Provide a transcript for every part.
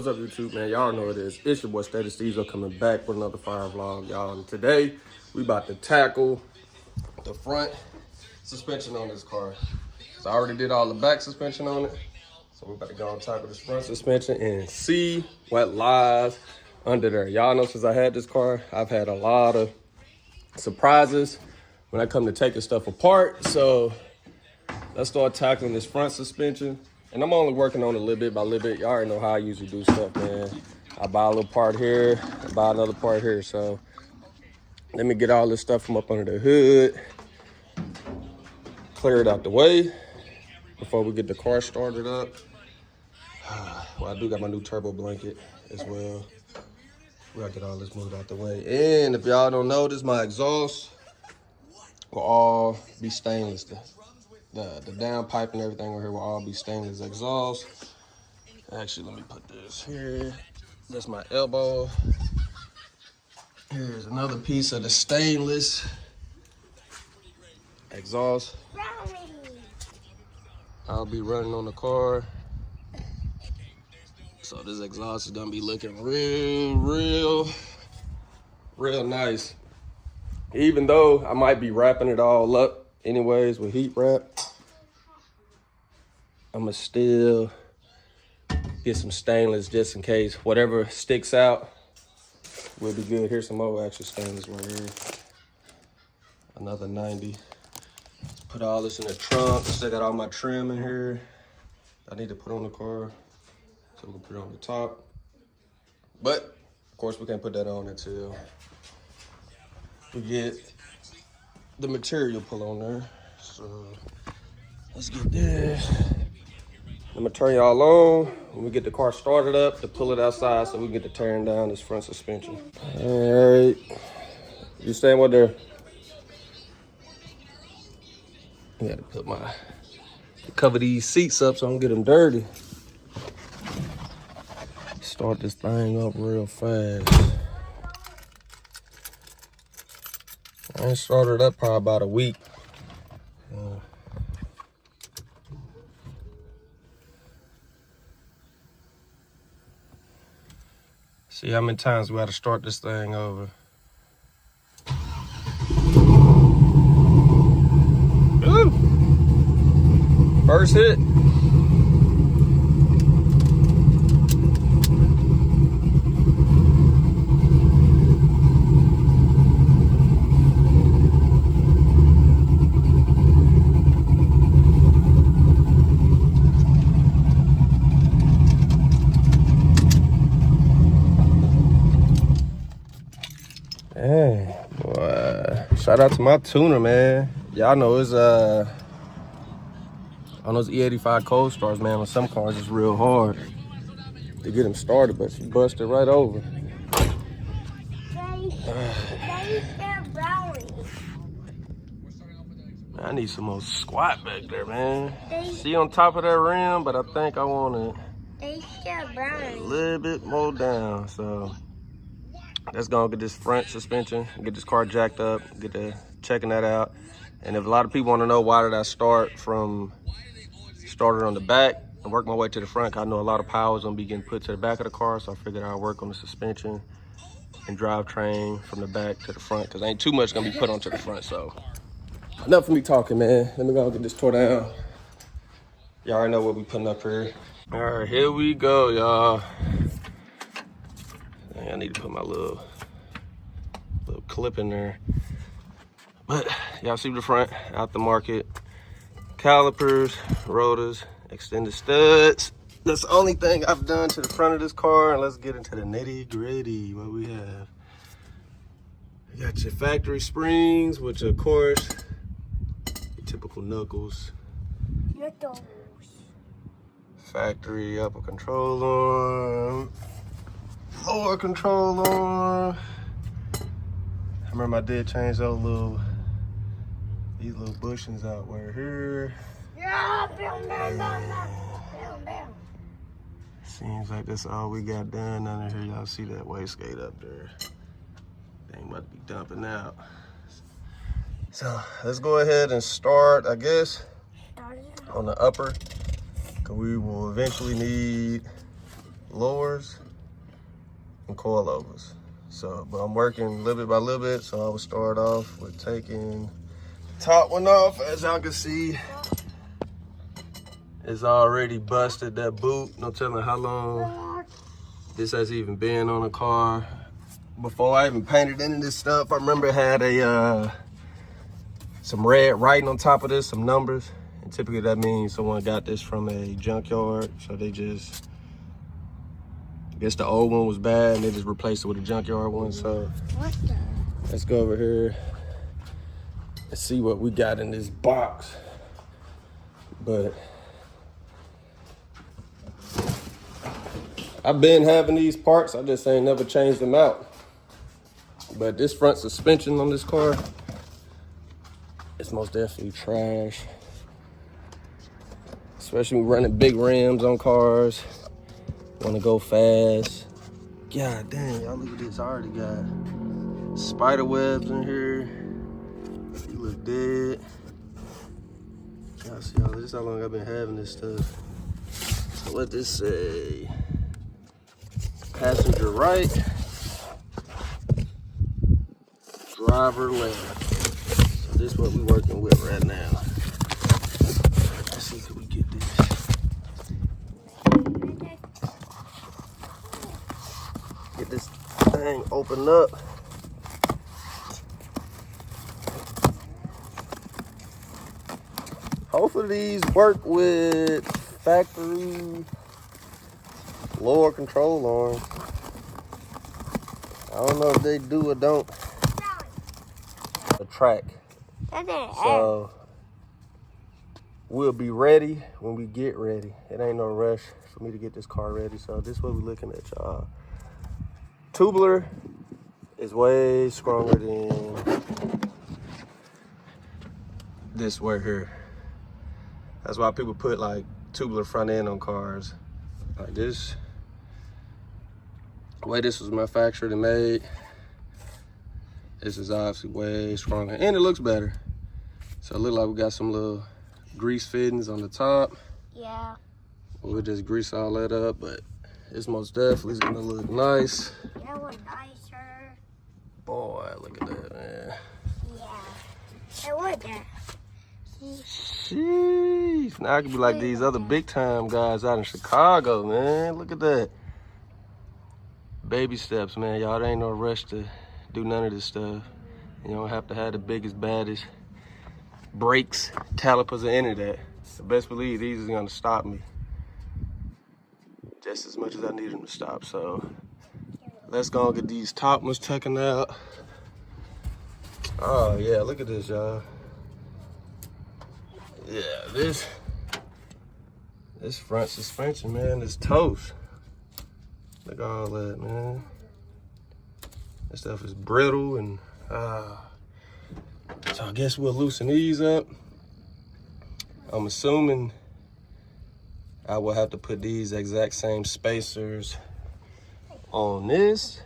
What's up, YouTube, man? Y'all know it is. It's your boy, Steady Steezo, coming back with another fire vlog, y'all. And today, we about to tackle the front suspension on this car. So I already did all the back suspension on it. So we're about to go and tackle this front suspension and see what lies under there. Y'all know since I had this car, I've had a lot of surprises when I come to taking stuff apart. So let's start tackling this front suspension. And I'm only working on it a little bit by little bit. Y'all already know how I usually do stuff, man. I buy a little part here, I buy another part here. So let me get all this stuff from up under the hood, clear it out the way before we get the car started up. Well, I do got my new turbo blanket as well. We gotta get all this moved out the way. And if y'all don't notice, my exhaust will all be stainless. The downpipe and everything over here will all be stainless exhaust. Actually, let me put this here. That's my elbow. Here's another piece of the stainless exhaust. I'll be running on the car. So this exhaust is gonna be looking real nice. Even though I might be wrapping it all up anyways with heat wrap, I'ma still get some stainless just in case. Whatever sticks out will be good. Here's some more extra stainless right here. Another 90. Let's put all this in the trunk. I still got all my trim in here I need to put on the car. So we can put it on the top. But of course we can't put that on until we get the material put on there. So let's get this. I'm gonna turn y'all on when we get the car started up to pull it outside so we can get to tearing down this front suspension. All right, you staying with there? I gotta put cover these seats up so I don't get them dirty. Start this thing up real fast. I ain't started up probably about a week. See how many times we gotta start this thing over. Ooh. First hit. Hey, boy. Shout out to my tuner, man. Y'all know it's on those E85 cold starts, man. On some cars, it's real hard to get them started, but she busted right over. I need some more squat back there, man. See on top of that rim, but I think I want it a little bit more down. So let's go get this front suspension, get this car jacked up, get to checking that out. And if a lot of people want to know why did I started on the back and work my way to the front, I know a lot of power is gonna be getting put to the back of the car, so I figured I'd work on the suspension and drivetrain from the back to the front, because ain't too much gonna be put onto the front. So enough of me talking, man. Let me go get this tore down. Y'all already know what we putting up here. All right, here we go, y'all. I need to put my little clip in there. But y'all see the front, out the market. Calipers, rotors, extended studs. That's the only thing I've done to the front of this car. And let's get into the nitty gritty, what we have. You got your factory springs, which of course, your typical knuckles. Factory upper control arm. Lower control arm. I remember I did change these little bushings out right here. Seems like that's all we got done under here. Y'all see that wastegate up there? Thing about to be dumping out. So let's go ahead and start, I guess, on the upper, because we will eventually need lowers and coilovers. So, but I'm working little bit by little bit, so I will start off with taking the top one off. As y'all can see, it's already busted, that boot. No telling how long this has even been on the car. Before I even painted any of this stuff, I remember it had a some red writing on top of this, some numbers. And typically that means someone got this from a junkyard. So they just, I guess the old one was bad and they just replaced it with a junkyard one. So let's go over here and see what we got in this box. But I've been having these parts, I just ain't never changed them out. But this front suspension on this car, it's most definitely trash. Especially when running big rims on cars, want to go fast. God dang, y'all look at this, I already got spider webs in here. You look dead. Y'all see, this is how long I've been having this stuff. So what this say? Passenger right, driver left. So this is what we working with right now. Let's see, can we get this? Get this thing opened up. Hopefully these work with factory lower control arms. I don't know if they do or don't. The track. So we'll be ready when we get ready. It ain't no rush for me to get this car ready. So this is what we're looking at, y'all. Tubular is way stronger than this right here. That's why people put like tubular front end on cars. Like this. The way this was manufactured and made, this is obviously way stronger and it looks better. So it looks like we got some little grease fittings on the top. Yeah. We'll just grease all that up, but it's most definitely gonna look nice. Yeah, it look nicer. Boy, look at that, man. Yeah. It would there. Sheesh. Now I can be like these other big time guys out in Chicago, man. Look at that. Baby steps, man. Y'all, there ain't no rush to do none of this stuff. You don't have to have the biggest, baddest brakes, calipers, or any of that. So best believe these is gonna stop me just as much as I need them to stop. So let's go and get these top ones taken out. Oh yeah, look at this, y'all. Yeah, this front suspension, man, is toast. Look at all that, man. This stuff is brittle and so I guess we'll loosen these up. I'm assuming I will have to put these exact same spacers on this.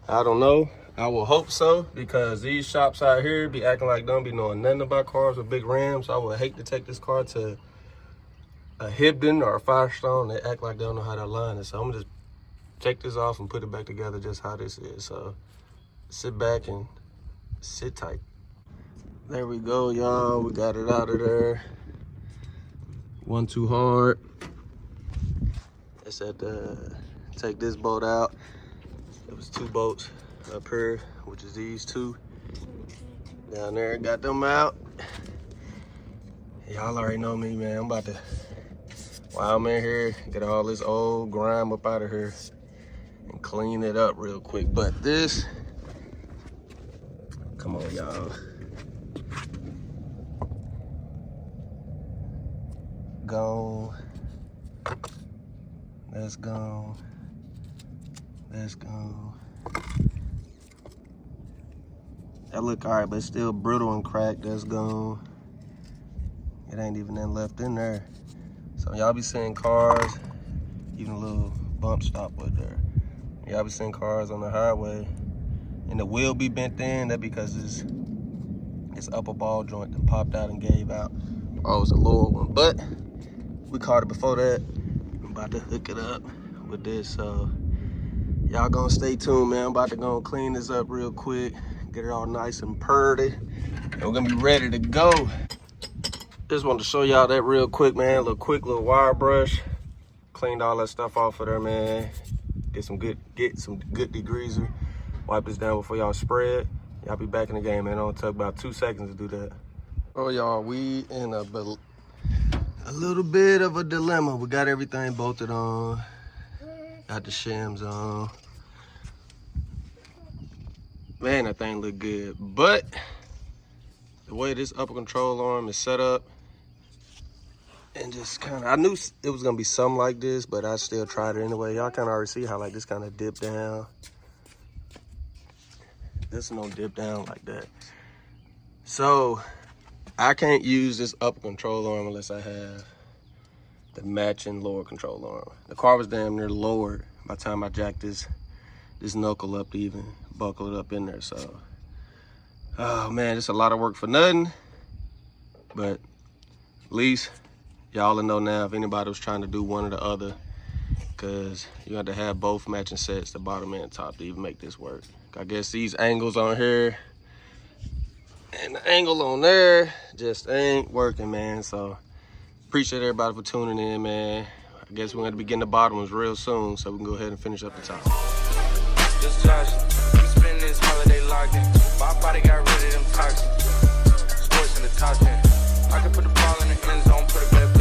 I don't know. I will hope so, because these shops out here be acting like don't be knowing nothing about cars with big rims. I would hate to take this car to a Hibden or a Firestone. They act like they don't know how to align it. So I'm gonna just take this off and put it back together just how this is. So sit back and sit tight. There we go, y'all. We got it out of there. One too hard. Let's have to take this bolt out. It was 2 bolts up here, which is these 2. Down there, got them out. Y'all already know me, man. I'm about to, while I'm in here, get all this old grime up out of here and clean it up real quick. But this, come on, y'all. Gone. That's gone. That's gone. That look all right, but it's still brittle and cracked. That's gone. It ain't even nothing left in there. So y'all be seeing cars, even a little bump stop right there. Y'all be seeing cars on the highway and the wheel be bent in. That because it's upper ball joint that popped out and gave out. Oh, it's a lower one, but we caught it before that. about to hook it up with this. So y'all gonna stay tuned, man. I'm about to go clean this up real quick, get it all nice and purdy, and we're gonna be ready to go. Just wanted to show y'all that real quick, man. Quick little wire brush. Cleaned all that stuff off of there, man. Get some good degreaser. Wipe this down before y'all spread. Y'all be back in the game, man. It'll take about 2 seconds to do that. Oh, y'all, we in a little bit of a dilemma. We got everything bolted on. Got the shims on. Man, that thing look good. But the way this upper control arm is set up, and just kind of, I knew it was gonna be something like this, but I still tried it anyway. Y'all kind of already see how like this kind of dip down. This no dip down like that. So I can't use this upper control arm unless I have the matching lower control arm. The car was damn near lowered by the time I jacked this knuckle up to even buckle it up in there. So, oh man, it's a lot of work for nothing. But at least y'all will know now if anybody was trying to do one or the other, because you have to have both matching sets, the bottom and top, to even make this work. I guess these angles on here and the angle on there just ain't working, man. So appreciate everybody for tuning in, man. I guess we're gonna be getting the bottom ones real soon, so we can go ahead and finish up the top. Just Josh, we spend this holiday locked in. My body got rid of them toxins. Sports in the top 10. I can put the ball in the end zone, put it back.